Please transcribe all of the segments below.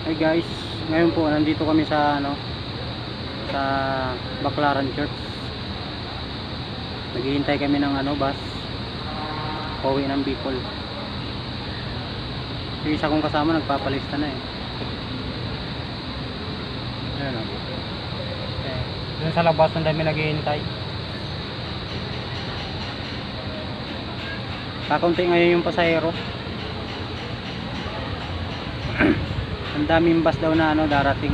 Hey guys, ngayon po nandito kami sa sa Baclaran Church. Naghihintay kami ng bus pauwi ng Bicol. Yung isa kong kasama nagpapalista na eh. Ayun o. Okay. Doon sa labas ang dami naghihintay. Kakunti ngayon yung pasahero. Ang daming bus daw na darating.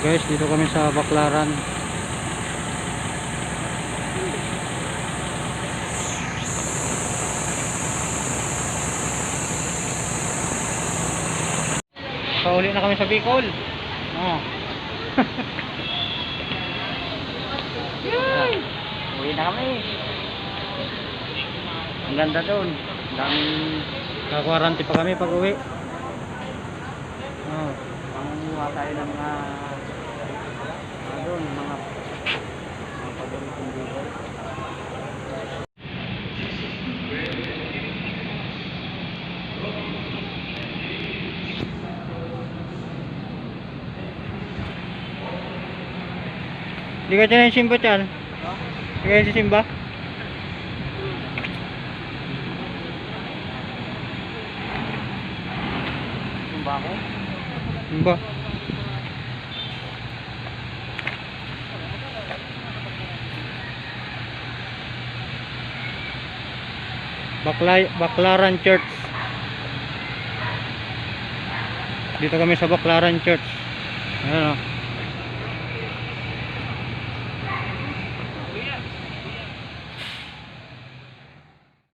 Guys, dito kami sa Baclaran. Pauli na kami sa Bicol. Uwi na kami. Ang ganda doon. Ang daming kakwaranti pa kami pag uwi. Pangunguha tayo ng mga doon, mga pagawin kong Bicol. Hindi ka dyan yung Simba dyan? Hindi ka si Simba? Simba ako? Simba. Baclaran Church. Dito kami sa Baclaran Church. Ayan o.